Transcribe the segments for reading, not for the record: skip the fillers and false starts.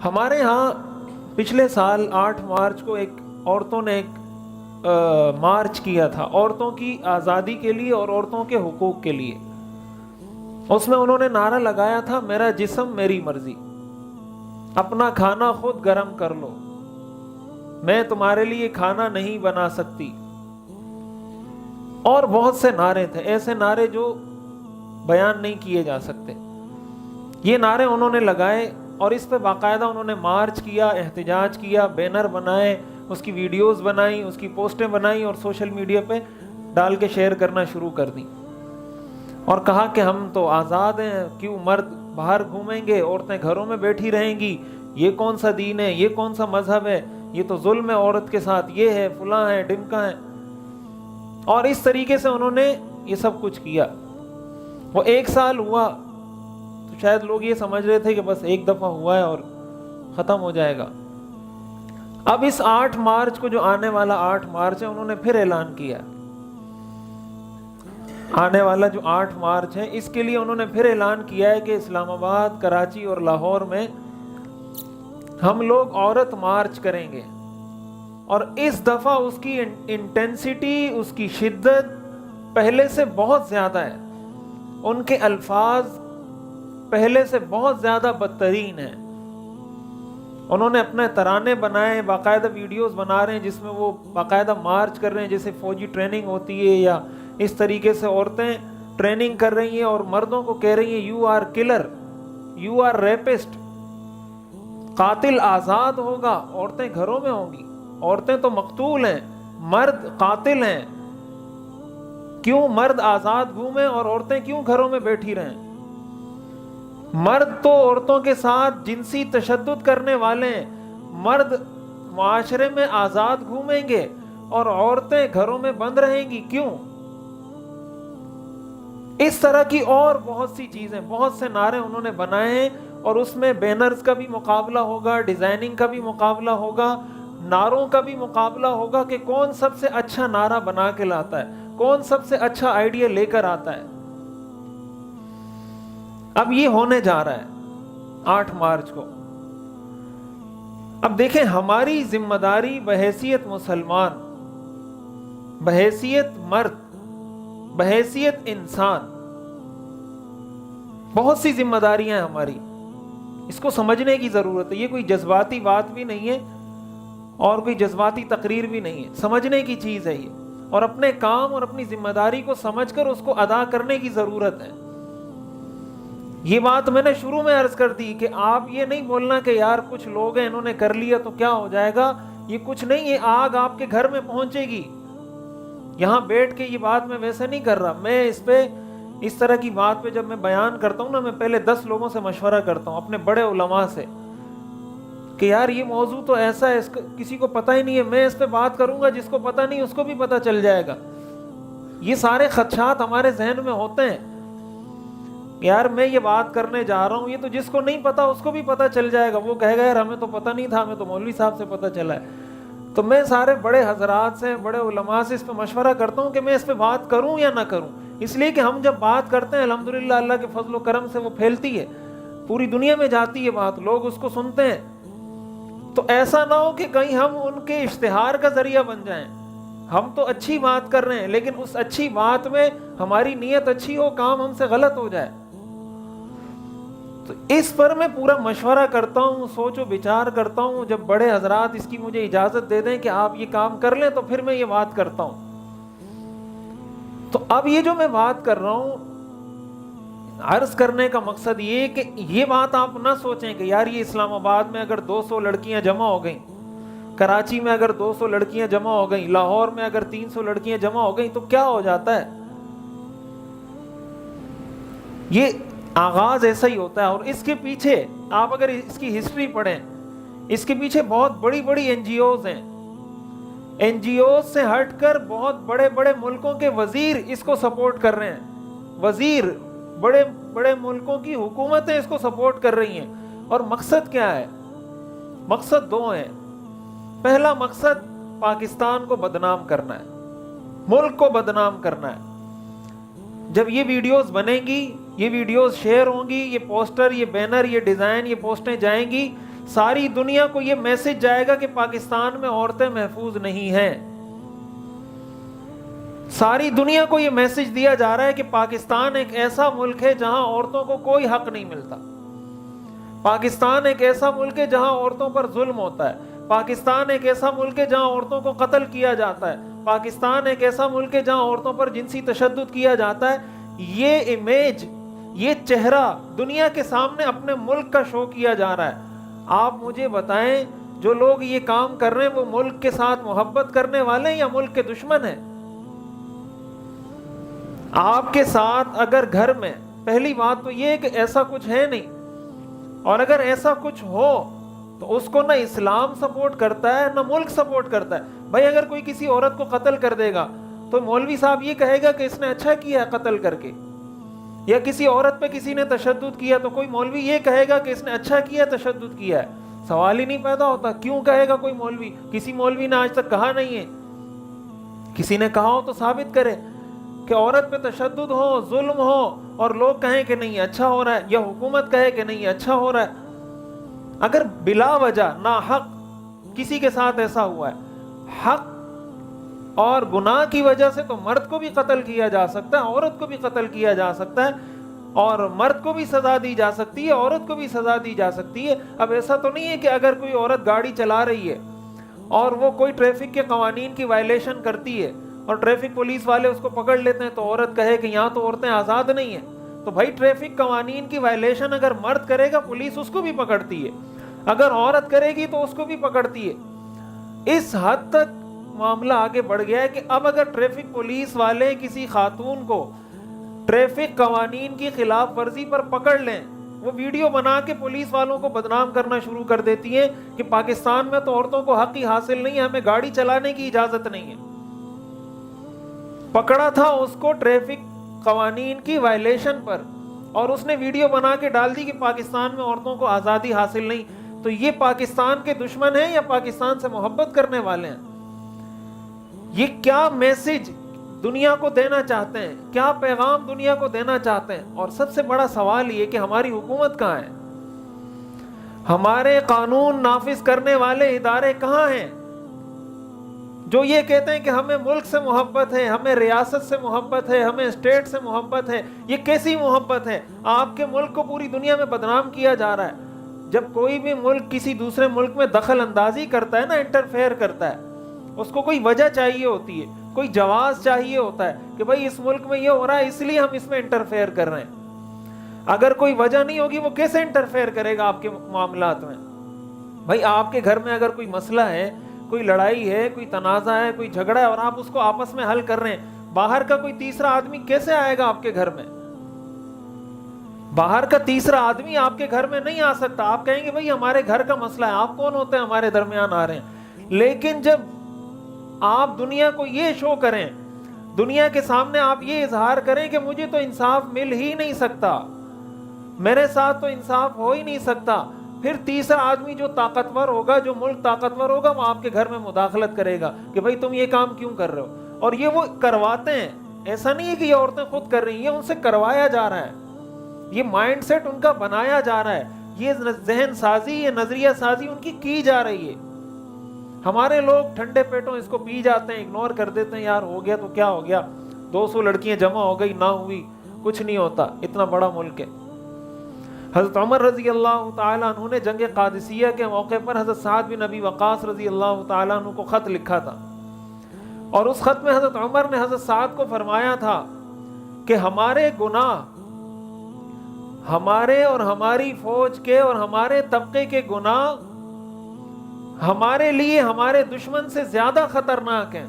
ہمارے ہاں پچھلے سال 8 مارچ کو عورتوں نے ایک مارچ کیا تھا عورتوں کی آزادی کے لیے اور عورتوں کے حقوق کے لیے. اس میں انہوں نے نعرہ لگایا تھا میرا جسم میری مرضی, اپنا کھانا خود گرم کر لو, میں تمہارے لیے کھانا نہیں بنا سکتی. اور بہت سے نعرے تھے, ایسے نعرے جو بیان نہیں کیے جا سکتے. یہ نعرے انہوں نے لگائے اور اس پہ باقاعدہ انہوں نے مارچ کیا, احتجاج کیا, بینر بنائے, اس کی ویڈیوز بنائیں, اس کی پوسٹیں بنائیں اور سوشل میڈیا پہ ڈال کے شیئر کرنا شروع کر دیں. اور کہا کہ ہم تو آزاد ہیں, کیوں مرد باہر گھومیں گے, عورتیں گھروں میں بیٹھی رہیں گی, یہ کون سا دین ہے, یہ کون سا مذہب ہے, یہ تو ظلم ہے عورت کے ساتھ, یہ ہے فلاں ہے ڈمکا ہے. اور اس طریقے سے انہوں نے یہ سب کچھ کیا. وہ 1 سال ہوا تو شاید لوگ یہ سمجھ رہے تھے کہ بس ایک دفعہ ہوا ہے اور ختم ہو جائے گا. اب اس 8 مارچ کو, جو آنے والا 8 مارچ ہے, انہوں نے پھر اعلان کیا. آنے والا جو 8 مارچ ہے اس کے لیے انہوں نے پھر اعلان کیا ہے کہ اسلام آباد, کراچی اور لاہور میں ہم لوگ عورت مارچ کریں گے. اور اس دفعہ اس کی انٹینسٹی, اس کی شدت پہلے سے بہت زیادہ ہے. ان کے الفاظ پہلے سے بہت زیادہ بدترین ہیں. انہوں نے اپنے ترانے بنائے, باقاعدہ ویڈیوز بنا رہے ہیں جس میں وہ باقاعدہ مارچ کر رہے ہیں جیسے فوجی ٹریننگ ہوتی ہے, یا اس طریقے سے عورتیں ٹریننگ کر رہی ہیں اور مردوں کو کہہ رہی ہیں you are killer, you are rapist. قاتل آزاد ہوگا, عورتیں گھروں میں ہوں گی. عورتیں تو مقتول ہیں, مرد قاتل ہیں. کیوں مرد آزاد گھومیں اور عورتیں کیوں گھروں میں بیٹھی رہیں؟ مرد تو عورتوں کے ساتھ جنسی تشدد کرنے والے ہیں. مرد معاشرے میں آزاد گھومیں گے اور عورتیں گھروں میں بند رہیں گی, کیوں؟ اس طرح کی اور بہت سی چیزیں, بہت سے نعرے انہوں نے بنائے ہیں. اور اس میں بینرز کا بھی مقابلہ ہوگا, ڈیزائننگ کا بھی مقابلہ ہوگا, نعروں کا بھی مقابلہ ہوگا کہ کون سب سے اچھا نعرہ بنا کے لاتا ہے, کون سب سے اچھا آئیڈیا لے کر آتا ہے. اب یہ ہونے جا رہا ہے 8 مارچ کو. اب دیکھیں, ہماری ذمہ داری بحیثیت مسلمان, بحیثیت مرد, بحیثیت انسان, بہت سی ذمہ داریاں ہیں ہماری. اس کو سمجھنے کی ضرورت ہے. یہ کوئی جذباتی بات بھی نہیں ہے اور کوئی جذباتی تقریر بھی نہیں ہے, سمجھنے کی چیز ہے یہ. اور اپنے کام اور اپنی ذمہ داری کو سمجھ کر اس کو ادا کرنے کی ضرورت ہے. یہ بات میں نے شروع میں عرض کر دی کہ آپ یہ نہیں بولنا کہ یار کچھ لوگ ہیں انہوں نے کر لیا تو کیا ہو جائے گا. یہ کچھ نہیں ہے, آگ آپ کے گھر میں پہنچے گی. یہاں بیٹھ کے یہ بات میں ویسے نہیں کر رہا. میں اس طرح کی بات پہ جب میں بیان کرتا ہوں نا, میں پہلے 10 لوگوں سے مشورہ کرتا ہوں, اپنے بڑے علماء سے, کہ یار یہ موضوع تو ایسا ہے, کسی کو پتہ ہی نہیں ہے. میں اس پہ بات کروں گا, جس کو پتہ نہیں اس کو بھی پتہ چل جائے گا. یہ سارے خدشات ہمارے ذہن میں ہوتے ہیں. یار میں یہ بات کرنے جا رہا ہوں, یہ تو جس کو نہیں پتا اس کو بھی پتہ چل جائے گا. وہ کہے گا یار ہمیں تو پتہ نہیں تھا, ہمیں تو مولوی صاحب سے پتہ چلا ہے. تو میں سارے بڑے حضرات سے, بڑے علماء سے اس پہ مشورہ کرتا ہوں کہ میں اس پہ بات کروں یا نہ کروں. اس لیے کہ ہم جب بات کرتے ہیں الحمدللہ اللہ کے فضل و کرم سے وہ پھیلتی ہے, پوری دنیا میں جاتی ہے بات, لوگ اس کو سنتے ہیں. تو ایسا نہ ہو کہ کہیں ہم ان کے اشتہار کا ذریعہ بن جائیں. ہم تو اچھی بات کر رہے ہیں لیکن اس اچھی بات میں ہماری نیت اچھی ہو, کام ہم سے غلط ہو جائے. تو اس پر میں پورا مشورہ کرتا ہوں, سوچ و بچار کرتا ہوں. جب بڑے حضرات اس کی مجھے اجازت دے دیں کہ آپ یہ کام کر لیں تو پھر میں یہ بات کرتا ہوں. تو اب یہ جو میں بات کر رہا ہوں, عرض کرنے کا مقصد یہ کہ یہ بات آپ نہ سوچیں کہ یار یہ اسلام آباد میں اگر 200 لڑکیاں جمع ہو گئیں, کراچی میں اگر 200 لڑکیاں جمع ہو گئیں, لاہور میں اگر 300 لڑکیاں جمع ہو گئیں تو کیا ہو جاتا ہے. یہ آغاز ایسا ہی ہوتا ہے. اور اس کے پیچھے آپ اگر اس کی ہسٹری پڑھیں, اس کے پیچھے بہت بڑی بڑی این جی اوز ہیں. این جی اوز سے ہٹ کر بہت بڑے بڑے ملکوں کے وزیر اس کو سپورٹ کر رہے ہیں. وزیر, بڑے بڑے ملکوں کی حکومتیں اس کو سپورٹ کر رہی ہیں. اور مقصد کیا ہے؟ مقصد 2 ہیں. پہلا مقصد پاکستان کو بدنام کرنا ہے, ملک کو بدنام کرنا ہے. جب یہ ویڈیوز بنیں گی, یہ ویڈیوز شیئر ہوں گی, یہ پوسٹر, یہ بینر, یہ ڈیزائن, یہ پوسٹیں جائیں گی, ساری دنیا کو یہ میسج جائے گا کہ پاکستان میں عورتیں محفوظ نہیں ہیں. ساری دنیا کو یہ میسج دیا جا رہا ہے کہ پاکستان ایک ایسا ملک ہے جہاں عورتوں کو کوئی حق نہیں ملتا. پاکستان ایک ایسا ملک ہے جہاں عورتوں پر ظلم ہوتا ہے. پاکستان ایک ایسا ملک ہے جہاں عورتوں کو قتل کیا جاتا ہے. پاکستان ایک ایسا ملک ہے جہاں عورتوں پر جنسی تشدد کیا جاتا ہے. یہ امیج، یہ چہرہ دنیا کے سامنے اپنے ملک کا شو کیا جا رہا ہے. آپ مجھے بتائیں جو لوگ یہ کام کر رہے ہیں وہ ملک کے ساتھ محبت کرنے والے ہیں یا ملک کے دشمن ہیں؟ آپ کے ساتھ اگر گھر میں، پہلی بات تو یہ کہ ایسا کچھ ہے نہیں، اور اگر ایسا کچھ ہو تو اس کو نہ اسلام سپورٹ کرتا ہے نہ ملک سپورٹ کرتا ہے. بھائی اگر کوئی کسی عورت کو قتل کر دے گا تو مولوی صاحب یہ کہے گا کہ اس نے اچھا کیا ہے قتل کر کے، یا کسی عورت پہ کسی نے تشدد کیا تو کوئی مولوی یہ کہے گا کہ اس نے اچھا کیا تشدد کیا ہے؟ سوال ہی نہیں پیدا ہوتا. کیوں کہے گا کوئی مولوی؟ کسی مولوی نے آج تک کہا نہیں ہے. کسی نے کہا ہو تو ثابت کرے کہ عورت پہ تشدد ہو، ظلم ہو، اور لوگ کہیں کہ نہیں اچھا ہو رہا ہے، یا حکومت کہے کہ نہیں اچھا ہو رہا ہے. اگر بلا وجہ ناحق کسی کے ساتھ ایسا ہوا ہے، حق اور گناہ کی وجہ سے، تو مرد کو بھی قتل کیا جا سکتا ہے، عورت کو بھی قتل کیا جا سکتا ہے، اور مرد کو بھی سزا دی جا سکتی ہے، عورت کو بھی سزا دی جا سکتی ہے. اب ایسا تو نہیں ہے کہ اگر کوئی عورت گاڑی چلا رہی ہے اور وہ کوئی ٹریفک کے قوانین کی وائلیشن کرتی ہے اور ٹریفک پولیس والے اس کو پکڑ لیتے ہیں تو عورت کہے کہ یہاں تو عورتیں آزاد نہیں ہیں. تو بھائی ٹریفک قوانین کی وائلیشن اگر مرد کرے گا پولیس اس کو بھی پکڑتی ہے، اگر عورت کرے گی تو اس کو بھی پکڑتی ہے. اس حد تک معاملہ آگے بڑھ گیا ہے کہ اب اگر ٹریفک پولیس والے کسی خاتون کو ٹریفک قوانین کی خلاف ورزی پر پکڑ لیں، وہ ویڈیو بنا کے پولیس والوں کو بدنام کرنا شروع کر دیتی ہیں کہ پاکستان میں تو عورتوں کو حق ہی حاصل نہیں ہے، ہمیں گاڑی چلانے کی اجازت نہیں ہے. پکڑا تھا اس کو ٹریفک قوانین کی وائلیشن پر، اور اس نے ویڈیو بنا کے ڈال دی کہ پاکستان میں عورتوں کو آزادی حاصل نہیں. تو یہ پاکستان کے دشمن ہیں یا پاکستان سے محبت کرنے والے ہیں؟ یہ کیا میسج دنیا کو دینا چاہتے ہیں، کیا پیغام دنیا کو دینا چاہتے ہیں؟ اور سب سے بڑا سوال یہ کہ ہماری حکومت کہاں ہے؟ ہمارے قانون نافذ کرنے والے ادارے کہاں ہیں جو یہ کہتے ہیں کہ ہمیں ملک سے محبت ہے، ہمیں ریاست سے محبت ہے، ہمیں اسٹیٹ سے محبت ہے؟ یہ کیسی محبت ہے؟ آپ کے ملک کو پوری دنیا میں بدنام کیا جا رہا ہے. جب کوئی بھی ملک کسی دوسرے ملک میں دخل اندازی کرتا ہے نا، انٹرفیئر کرتا ہے، اس کو کوئی وجہ چاہیے ہوتی ہے، کوئی جواز چاہیے ہوتا ہے کہ بھائی اس ملک میں یہ ہو رہا ہے اس لیے ہم اس میں انٹرفیئر کر رہے ہیں. اگر کوئی وجہ نہیں ہوگی وہ کیسے انٹرفیئر کرے گا آپ کے معاملات میں؟ بھائی آپ کے گھر میں اگر کوئی مسئلہ ہے، کوئی لڑائی ہے، کوئی تنازع ہے، کوئی جھگڑا ہے، اور آپ اس کو آپس میں حل کر رہے ہیں، باہر کا کوئی تیسرا آدمی کیسے آئے گا آپ کے گھر میں؟ باہر کا تیسرا آدمی آپ کے گھر میں نہیں آ سکتا. آپ کہیں گے بھائی ہمارے گھر کا مسئلہ ہے، آپ کون ہوتے ہیں ہمارے درمیان آ رہے ہیں؟ لیکن جب آپ دنیا کو یہ شو کریں، دنیا کے سامنے آپ یہ اظہار کریں کہ مجھے تو انصاف مل ہی نہیں سکتا، میرے ساتھ تو انصاف ہو ہی نہیں سکتا، پھر تیسرا آدمی جو طاقتور ہوگا، جو ملک طاقتور ہوگا، وہ آپ کے گھر میں مداخلت کرے گا کہ بھائی تم یہ کام کیوں کر رہے ہو. اور یہ وہ کرواتے ہیں، ایسا نہیں ہے کہ یہ عورتیں خود کر رہی ہیں، ان سے کروایا جا رہا ہے. یہ مائنڈ سیٹ ان کا بنایا جا رہا ہے، یہ ذہن سازی، یہ نظریہ سازی ان کی جا رہی ہے. ہمارے لوگ ٹھنڈے پیٹوں اس کو پی جاتے ہیں، اگنور کر دیتے ہیں، یار ہو گیا تو کیا ہو گیا، 200 لڑکیاں جمع ہو گئی، نہ ہوئی، کچھ نہیں ہوتا، اتنا بڑا ملک ہے. حضرت عمر رضی اللہ تعالیٰ عنہ نے جنگ قادسیہ کے موقع پر حضرت سعد بن ابی وقاص رضی اللہ تعالیٰ عنہ کو خط لکھا تھا، اور اس خط میں حضرت عمر نے حضرت سعد کو فرمایا تھا کہ ہمارے گناہ، ہمارے اور ہماری فوج کے اور ہمارے طبقے کے گناہ ہمارے لیے ہمارے دشمن سے زیادہ خطرناک ہیں.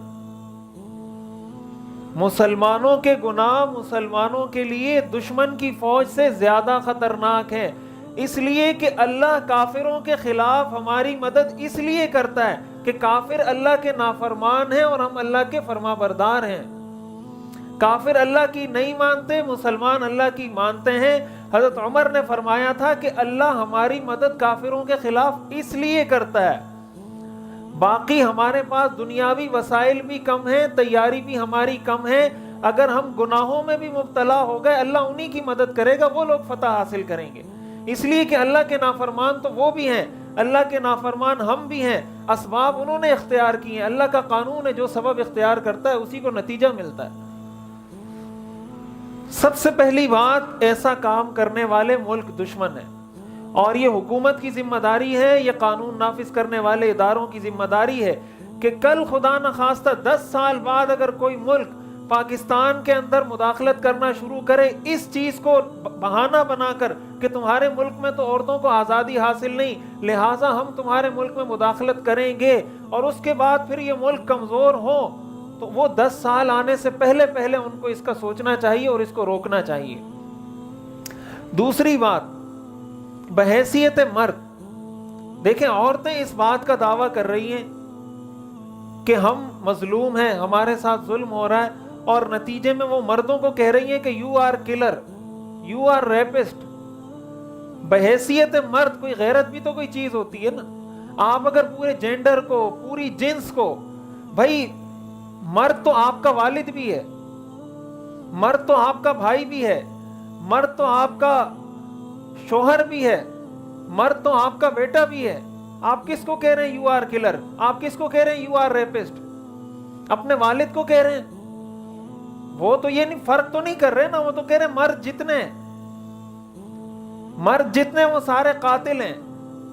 مسلمانوں کے گناہ مسلمانوں کے لیے دشمن کی فوج سے زیادہ خطرناک ہے، اس لیے کہ اللہ کافروں کے خلاف ہماری مدد اس لیے کرتا ہے کہ کافر اللہ کے نافرمان ہیں اور ہم اللہ کے فرما بردار ہیں. کافر اللہ کی نہیں مانتے، مسلمان اللہ کی مانتے ہیں. حضرت عمر نے فرمایا تھا کہ اللہ ہماری مدد کافروں کے خلاف اس لیے کرتا ہے، باقی ہمارے پاس دنیاوی وسائل بھی کم ہیں، تیاری بھی ہماری کم ہے، اگر ہم گناہوں میں بھی مبتلا ہو گئے اللہ انہی کی مدد کرے گا، وہ لوگ فتح حاصل کریں گے. اس لیے کہ اللہ کے نافرمان تو وہ بھی ہیں اللہ کے نافرمان ہم بھی ہیں، اسباب انہوں نے اختیار کی ہیں، اللہ کا قانون ہے جو سبب اختیار کرتا ہے اسی کو نتیجہ ملتا ہے۔ سب سے پہلی بات، ایسا کام کرنے والے ملک دشمن ہیں، اور یہ حکومت کی ذمہ داری ہے، یہ قانون نافذ کرنے والے اداروں کی ذمہ داری ہے کہ کل خدا نخواستہ 10 سال بعد اگر کوئی ملک پاکستان کے اندر مداخلت کرنا شروع کرے اس چیز کو بہانہ بنا کر کہ تمہارے ملک میں تو عورتوں کو آزادی حاصل نہیں، لہٰذا ہم تمہارے ملک میں مداخلت کریں گے، اور اس کے بعد پھر یہ ملک کمزور ہو، تو وہ 10 سال آنے سے پہلے ان کو اس کا سوچنا چاہیے اور اس کو روکنا چاہیے۔ دوسری بات، بحیثیت مرد، دیکھیں عورتیں اس بات کا دعویٰ کر رہی ہیں کہ ہم مظلوم ہیں، ہمارے ساتھ ظلم ہو رہا ہے، اور نتیجے میں وہ مردوں کو کہہ رہی ہیں کہ you are killer, you are rapist. بحیثیت مرد کوئی غیرت بھی تو کوئی چیز ہوتی ہے نا۔ آپ اگر پورے جینڈر کو، پوری جنس کو، بھائی مرد تو آپ کا والد بھی ہے، مرد تو آپ کا بھائی بھی ہے، مرد تو آپ کا شوہر بھی ہے، مرد تو آپ کا بیٹا بھی ہے، آپ کس کو کہہ رہے ہیں یو آر کلر؟ آپ کس کو کہہ رہے ہیں یو آر ریپسٹ؟ اپنے والد کو کہہ رہے ہیں۔ وہ تو یہ نہیں، فرق تو نہیں کر رہے نا، وہ تو کہہ رہے ہیں مرد جتنے وہ سارے قاتل ہیں،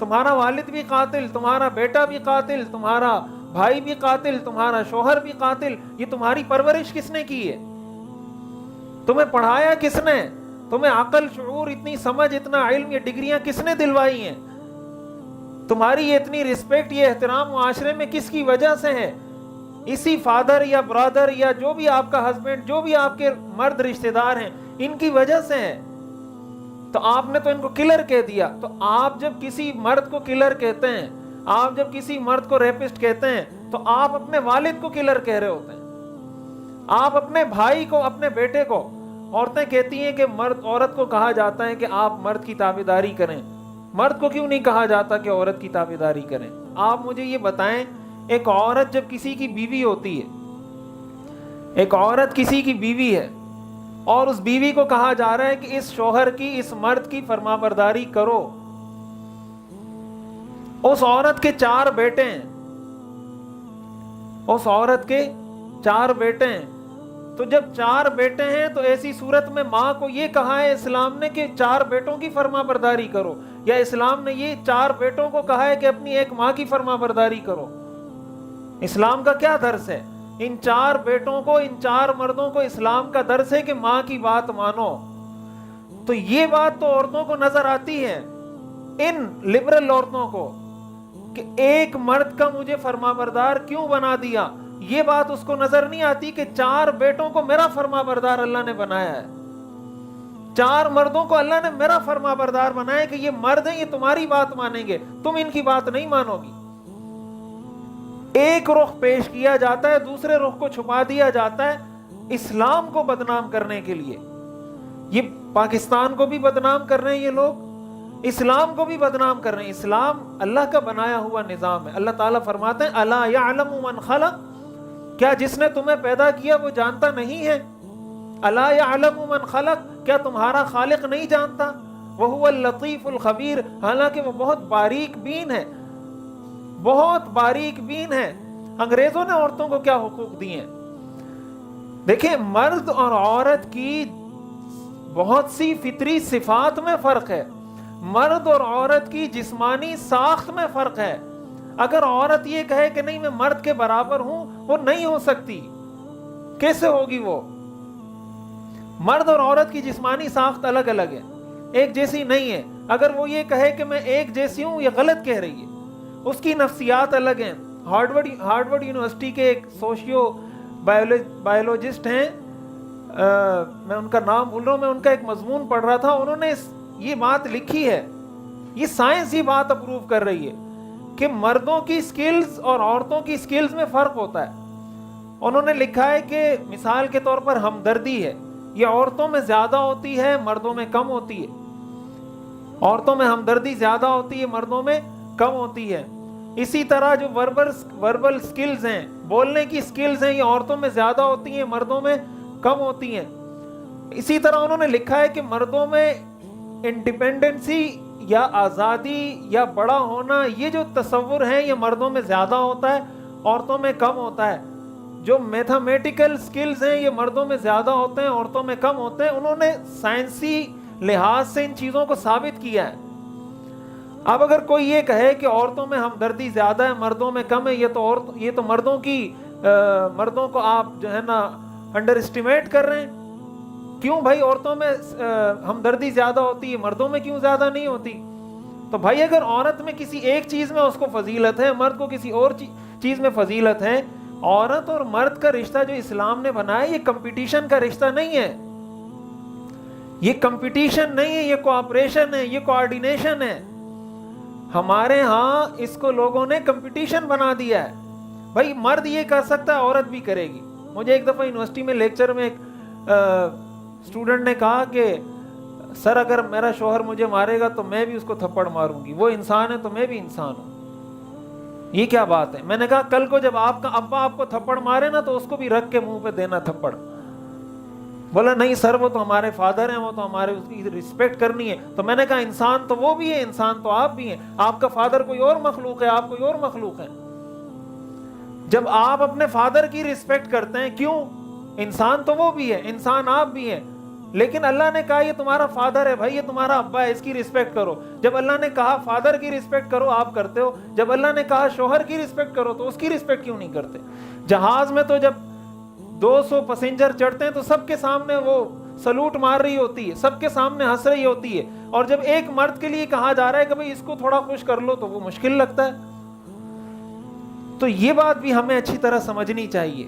تمہارا والد بھی قاتل، تمہارا بیٹا بھی قاتل، تمہارا بھائی بھی قاتل، تمہارا شوہر بھی قاتل۔ یہ تمہاری پرورش کس نے کی ہے؟ تمہیں پڑھایا کس نے؟ تمہیں عقل، شعور، اتنی سمجھ، اتنا علم، یہ ڈگریاں کس نے دلوائی ہیں؟ تمہاری یہ اتنی رسپیکٹ، یہ احترام معاشرے میں کس کی وجہ سے ہے؟ اسی فادر یا برادر یا جو بھی آپ کا ہسبینڈ، جو بھی آپ کے مرد رشتہ دار ہیں، ان کی وجہ سے ہے۔ تو آپ نے تو ان کو کلر کہہ دیا۔ تو آپ جب کسی مرد کو کلر کہتے ہیں، آپ جب کسی مرد کو ریپسٹ کہتے ہیں، تو آپ اپنے والد کو کلر کہہ رہے ہوتے ہیں، آپ اپنے بھائی کو، اپنے بیٹے کو۔ عورتیں کہتی ہیں کہ عورت کو کہا جاتا ہے کہ آپ مرد کی تابعداری کریں، مرد کو کیوں نہیں کہا جاتا کہ عورت کی تابعداری کریں؟ آپ مجھے یہ بتائیں، ایک عورت جب کسی کی بیوی ہوتی ہے، ایک عورت کسی کی بیوی ہے، اور اس بیوی کو کہا جا رہا ہے کہ اس شوہر کی، اس مرد کی فرمانبرداری کرو۔ اس عورت کے 4 بیٹے ہیں، اس عورت کے 4 بیٹے ہیں، تو جب 4 بیٹے ہیں تو ایسی صورت میں ماں کو یہ کہا ہے اسلام نے کہ 4 بیٹوں کی فرمانبرداری کرو، یا اسلام نے یہ 4 بیٹوں کو کہا ہے کہ اپنی ایک ماں کی فرمانبرداری کرو؟ اسلام کا کیا درس ہے؟ ان 4 بیٹوں کو، ان 4 مردوں کو اسلام کا درس ہے کہ ماں کی بات مانو۔ تو یہ بات تو عورتوں کو نظر آتی ہے، ان لبرل عورتوں کو، کہ ایک مرد کا مجھے فرمانبردار کیوں بنا دیا؟ یہ بات اس کو نظر نہیں آتی کہ 4 بیٹوں کو میرا فرمانبردار اللہ نے بنایا ہے، 4 مردوں کو اللہ نے میرا فرمانبردار بنایا ہے کہ یہ مرد ہیں، یہ تمہاری بات مانیں گے، تم ان کی بات نہیں مانو گی۔ ایک رخ پیش کیا جاتا ہے، دوسرے رخ کو چھپا دیا جاتا ہے اسلام کو بدنام کرنے کے لیے۔ یہ پاکستان کو بھی بدنام کر رہے ہیں یہ لوگ، اسلام کو بھی بدنام کر رہے ہیں۔ اسلام اللہ کا بنایا ہوا نظام ہے۔ اللہ تعالیٰ فرماتے ہیں الا یعلم من خلق، کیا جس نے تمہیں پیدا کیا وہ جانتا نہیں ہے؟ الا یعلم من خلق، کیا تمہارا خالق نہیں جانتا؟ وہو اللطیف الخبیر، حالانکہ وہ بہت باریک بین ہے، بہت باریک بین ہے۔ انگریزوں نے عورتوں کو کیا حقوق دیے ہیں؟ دیکھیں، مرد اور عورت کی بہت سی فطری صفات میں فرق ہے، مرد اور عورت کی جسمانی ساخت میں فرق ہے۔ اگر عورت یہ کہے کہ نہیں میں مرد کے برابر ہوں، وہ نہیں ہو سکتی۔ کیسے ہوگی وہ؟ مرد اور عورت کی جسمانی ساخت الگ الگ ہے، ایک جیسی نہیں ہے۔ اگر وہ یہ کہے کہ میں ایک جیسی ہوں، یہ غلط کہہ رہی ہے، اس کی نفسیات الگ ہیں۔ ہارڈورڈ یونیورسٹی کے ایک سوشیو بایولوجسٹ ہیں، میں ان کا نام بھول رہا ہوں، میں ان کا ایک مضمون پڑھ رہا تھا، انہوں نے یہ بات لکھی ہے، یہ سائنس یہ بات اپروو کر رہی ہے کہ مردوں کی سکلز اور عورتوں کی سکلز میں فرق ہوتا ہے۔ انہوں نے لکھا ہے کہ مثال کے طور پر ہمدردی ہے، یہ عورتوں میں زیادہ ہوتی ہے، مردوں میں کم ہوتی ہے۔ عورتوں میں ہمدردی زیادہ ہوتی ہے، مردوں میں کم ہوتی ہے۔ اسی طرح جو وربل سکلز ہیں، بولنے کی سکلز ہیں، یہ عورتوں میں زیادہ ہوتی ہیں، مردوں میں کم ہوتی ہیں۔ اسی طرح انہوں نے لکھا ہے کہ مردوں میں انڈیپینڈنسی یا آزادی یا بڑا ہونا، یہ جو تصور ہے یہ مردوں میں زیادہ ہوتا ہے، عورتوں میں کم ہوتا ہے. جو میتھمیٹیکل سکلز ہیں یہ مردوں میں زیادہ ہوتے ہیں، عورتوں میں کم ہوتے ہیں. انہوں نے سائنسی لحاظ سے ان چیزوں کو ثابت کیا ہے. اب اگر کوئی یہ کہے کہ عورتوں میں ہمدردی زیادہ ہے مردوں میں کم ہے، یہ تو مردوں کو آپ جو ہے نا انڈر اسٹیمیٹ کر رہے ہیں. کیوں بھائی عورتوں میں ہمدردی زیادہ ہوتی ہے، مردوں میں کیوں زیادہ نہیں ہوتی؟ تو بھائی اگر عورت میں کسی ایک چیز میں اس کو فضیلت ہے، مرد کو کسی اور چیز میں فضیلت ہے، عورت اور مرد کا رشتہ جو اسلام نے بنایا یہ کمپٹیشن کا رشتہ نہیں ہے، یہ کمپٹیشن نہیں ہے، یہ کوآپریشن ہے، یہ کوآرڈینیشن ہے. ہمارے ہاں اس کو لوگوں نے کمپٹیشن بنا دیا ہے. بھائی مرد یہ کر سکتا ہے عورت بھی کرے گی. مجھے ایک دفعہ یونیورسٹی میں لیکچر میں ایک اسٹوڈنٹ نے کہا کہ سر اگر میرا شوہر مجھے مارے گا تو میں بھی اس کو تھپڑ ماروں گی، وہ انسان ہے تو میں بھی انسان ہوں. یہ کیا بات ہے؟ میں نے کہا کل کو جب آپ کا ابا آپ کو تھپڑ مارے نا تو اس کو بھی رکھ کے منہ پہ دینا تھپڑ. بولا نہیں سر وہ تو ہمارے فادر ہیں، وہ تو ہمارے اس کی رسپیکٹ کرنی ہے. تو میں نے کہا انسان تو وہ بھی ہے، انسان تو آپ بھی ہیں. آپ کا فادر کوئی اور مخلوق ہے، آپ کوئی اور مخلوق ہے. جب آپ اپنے فادر کی رسپیکٹ کرتے ہیں، کیوں؟ انسان تو وہ بھی ہے، انسان آپ بھی ہیں. لیکن اللہ نے کہا یہ تمہارا فادر ہے بھائی، یہ تمہارا ابا ہے، اس کی رسپیکٹ کرو. جب اللہ نے کہا فادر کی رسپیکٹ کرو آپ کرتے ہو، جب اللہ نے کہا شوہر کی رسپیکٹ کرو تو اس کی رسپیکٹ کیوں نہیں کرتے؟ جہاز میں تو جب 200 پیسنجر چڑھتے ہیں تو سب کے سامنے وہ سلوٹ مار رہی ہوتی ہے، سب کے سامنے ہنس رہی ہوتی ہے، اور جب ایک مرد کے لیے کہا جا رہا ہے کہ بھئی اس کو تھوڑا خوش کر لو تو وہ مشکل لگتا ہے. تو یہ بات بھی ہمیں اچھی طرح سمجھنی چاہیے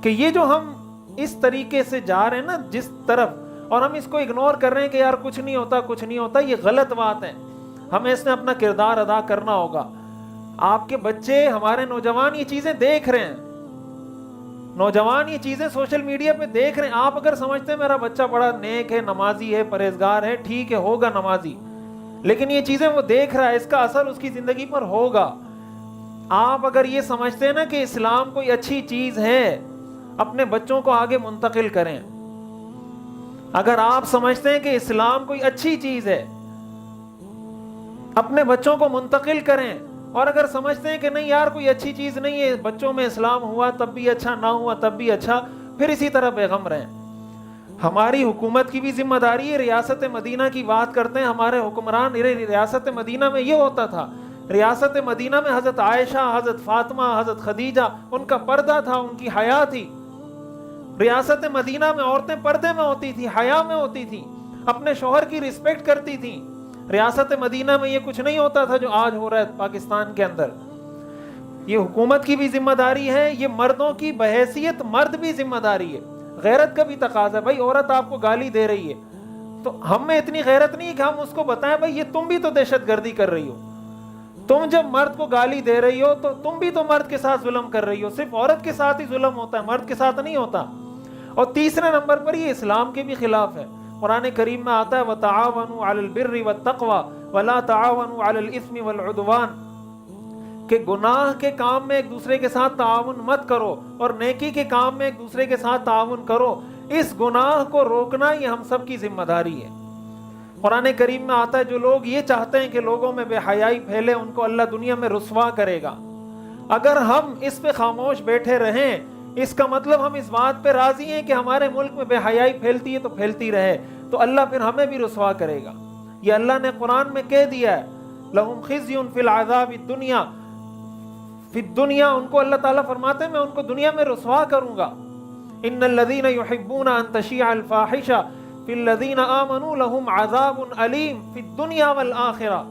کہ یہ جو ہم اس طریقے سے جا رہے ہیں نا جس طرف، اور ہم اس کو اگنور کر رہے ہیں کہ یار کچھ نہیں ہوتا کچھ نہیں ہوتا، یہ غلط بات ہے. ہمیں اس میں اپنا کردار ادا کرنا ہوگا. آپ کے بچے، ہمارے نوجوان یہ چیزیں دیکھ رہے ہیں، نوجوان یہ چیزیں سوشل میڈیا پہ دیکھ رہے ہیں. آپ اگر سمجھتے ہیں میرا بچہ بڑا نیک ہے، نمازی ہے، پرہیزگار ہے، ٹھیک ہے ہوگا نمازی، لیکن یہ چیزیں وہ دیکھ رہا ہے، اس کا اثر اس کی زندگی پر ہوگا. آپ اگر یہ سمجھتے ہیں نا کہ اسلام کوئی اچھی چیز ہے، اپنے بچوں کو آگے منتقل کریں. اگر آپ سمجھتے ہیں کہ اسلام کوئی اچھی چیز ہے، اپنے بچوں کو منتقل کریں. اور اگر سمجھتے ہیں کہ نہیں یار کوئی اچھی چیز نہیں ہے، بچوں میں اسلام ہوا تب بھی اچھا، نہ ہوا تب بھی اچھا، پھر اسی طرح بیغم رہیں. ہماری حکومت کی بھی ذمہ داری ہے. ریاست مدینہ کی بات کرتے ہیں ہمارے حکمران، ریاست مدینہ میں یہ ہوتا تھا. ریاست مدینہ میں حضرت عائشہ، حضرت فاطمہ، حضرت خدیجہ، ان کا پردہ تھا، ان کی حیا تھی. ریاست مدینہ میں عورتیں پردے میں ہوتی تھی، حیا میں ہوتی تھی، اپنے شوہر کی رسپیکٹ کرتی تھیں. ریاست مدینہ میں یہ کچھ نہیں ہوتا تھا جو آج ہو رہا ہے پاکستان کے اندر. یہ حکومت کی بھی ذمہ داری ہے، یہ مردوں کی بحیثیت مرد بھی ذمہ داری ہے. غیرت کا بھی تقاضا ہے. بھائی عورت آپ کو گالی دے رہی ہے تو ہم میں اتنی غیرت نہیں ہے کہ ہم اس کو بتائیں بھائی یہ تم بھی تو دہشت گردی کر رہی ہو. تم جب مرد کو گالی دے رہی ہو تو تم بھی تو مرد کے ساتھ ظلم کر رہی ہو. صرف عورت کے ساتھ ہی ظلم ہوتا ہے، مرد کے ساتھ نہیں ہوتا. اور تیسرے نمبر پر یہ اسلام کے بھی خلاف ہے. قرآن کریم میں آتا ہے وَتَعَاوَنُوا عَلَى الْبِرِّ وَالتَّقْوَى وَلَا تَعَاوَنُوا عَلَى الْإِثْمِ وَالْعُدْوَانِ، کہ گناہ کے کام میں ایک دوسرے کے ساتھ تعاون مت کرو اور نیکی کے کام میں ایک دوسرے کے ساتھ تعاون کرو. اس گناہ کو روکنا یہ ہم سب کی ذمہ داری ہے. قرآن کریم میں آتا ہے جو لوگ یہ چاہتے ہیں کہ لوگوں میں بے حیائی پھیلے ان کو اللہ دنیا میں رسوا کرے گا. اگر ہم اس پہ خاموش بیٹھے رہیں اس کا مطلب ہم اس بات پہ راضی ہیں کہ ہمارے ملک میں بے حیائی پھیلتی ہے تو پھیلتی رہے، تو اللہ پھر ہمیں بھی رسوا کرے گا. یہ اللہ نے قرآن میں کہہ دیا ہے لَهُمْ خِزْيٌ فِي الْعَذَابِ الدُّنْيَا، فی الدنیا، ان کو اللہ تعالیٰ فرماتے ہیں میں ان کو دنیا میں رسوا کروں گا. ان الذین یحبون ان تشیع الفاحشہ فی الذین آمنوا لہم عذاب علیم فی الدنیا والآخرہ.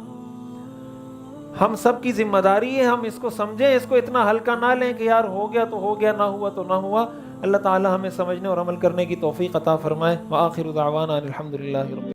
ہم سب کی ذمہ داری ہے ہم اس کو سمجھیں، اس کو اتنا ہلکا نہ لیں کہ یار ہو گیا تو ہو گیا، نہ ہوا تو نہ ہوا. اللہ تعالیٰ ہمیں سمجھنے اور عمل کرنے کی توفیق عطا فرمائے. وآخر دعوانا الحمدللہ رب